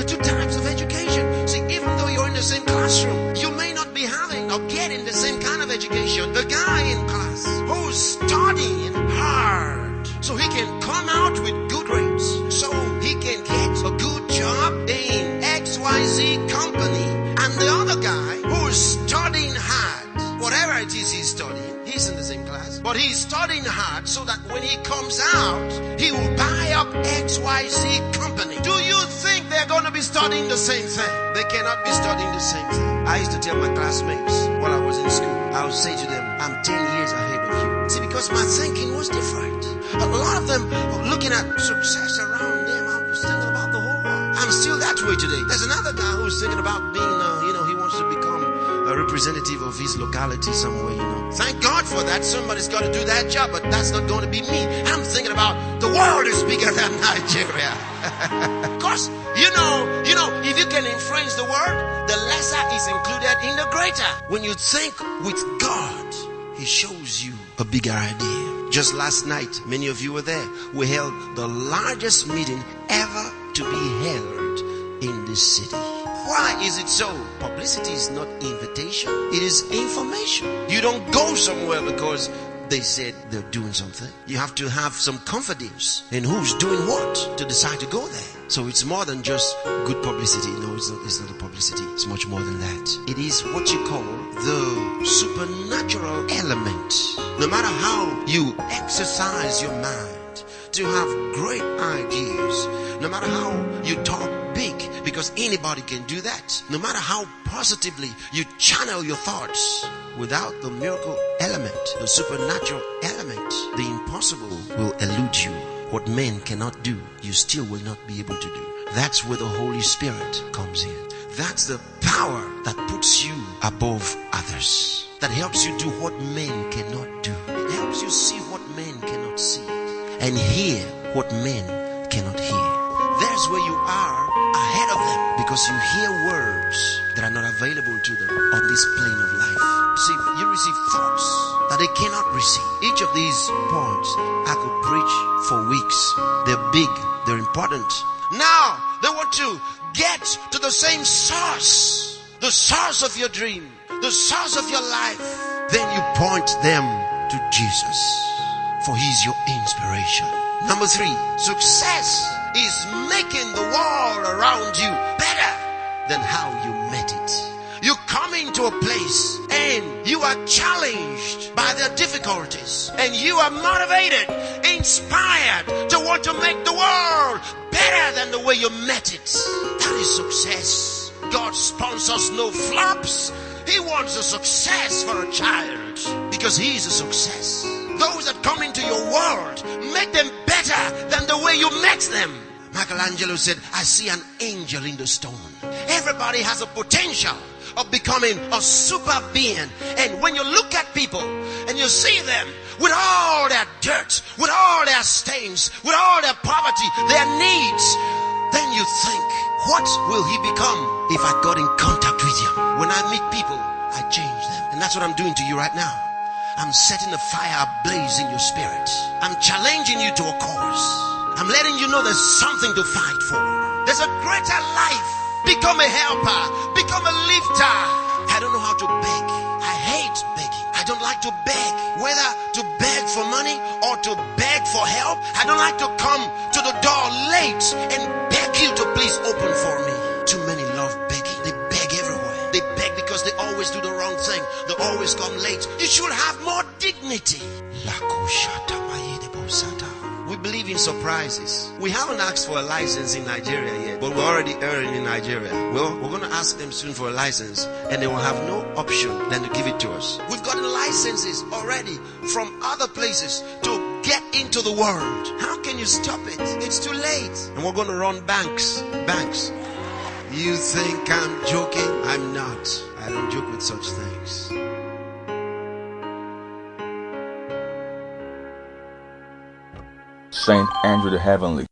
The two types of education. See, even though you're in the same classroom, you may not be having or getting the same kind of education. The guy in class who's studying hard so he can come out with good grades, so he can get a good job in XYZ company, and the other guy who's studying hard, whatever it is he's studying, he's in the same class, but he's studying hard so that when he comes out, he will buy up XYZ company. Do you think they're going to be studying the same thing? They cannot be studying the same thing. I used to tell my classmates while I was in school, I would say to them, I'm 10 years ahead of you. See, because my thinking was different. A lot of them were looking at success around them. I was thinking about the whole world. I'm still that way today. There's another guy who's thinking about being, he wants to become a representative of his locality somewhere, Thank God for that. Somebody's got to do that job, but that's not going to be me. I'm thinking about the world is bigger than Nigeria. Because, if you can influence the world, the lesser is included in the greater. When you think with God, He shows you a bigger idea. Just last night, many of you were there. We held the largest meeting ever to be held in this city. Why is it so? Publicity is not invitation. It is information. You don't go somewhere because they said they're doing something. You have to have some confidence in who's doing what to decide to go there. So it's more than just good publicity. No, it's not a publicity. It's much more than that. It is what you call the supernatural element. No matter how you exercise your mind to have great ideas, no matter how you talk big, because anybody can do that, no matter how positively you channel your thoughts, without the miracle element, the supernatural element, the impossible will elude you. What men cannot do, you still will not be able to do. That's where the Holy Spirit comes in. That's the power that puts you above others, that helps you do what men cannot do. It helps you see what men cannot see and hear what men cannot hear. There's where you are ahead of them, because you hear words that are not available to them on this plane of life. See, you receive thoughts that they cannot receive. Each of these points I could preach for weeks. They're big, they're important. Now they want to get to the same source, the source of your dream, the source of your life. Then you point them to Jesus, for He's your inspiration. Number 3, success is making the world around you better than how you met it. You come into a place and you are challenged by their difficulties, and you are motivated, inspired to want to make the world better than the way you met it. That is success. God sponsors no flops. He wants a success for a child, because He is a success. Those that come into your world, make them better than the way you met them. Michelangelo said, I see an angel in the stone. Everybody has a potential of becoming a super being. And when you look at people and you see them with all their dirt, with all their stains, with all their poverty, their needs, then you think, what will he become if I got in contact with him? When I meet people, I change them. And that's what I'm doing to you right now. I'm setting a fire ablaze in your spirit. I'm challenging you to a cause. I'm letting you know there's something to fight for. There's a greater life. Become a helper. Become a lifter. I don't know how to beg. I hate begging. I don't like to beg. Whether to beg for money or to beg for help. I don't like to come to the door late and beg you to please open for me. Too many love begging. They beg everywhere. They beg because they always do the wrong thing. They always come late. You should have more dignity. We believe in surprises. We haven't asked for a license in Nigeria yet, but we're already earning in Nigeria. Well, we're going to ask them soon for a license, and they will have no option than to give it to us. We've gotten licenses already from other places to get into the world. How can you stop it? It's too late. And we're going to run banks. You think I'm joking? I'm not. I don't joke with such things. Saint Andrew the Heavenly.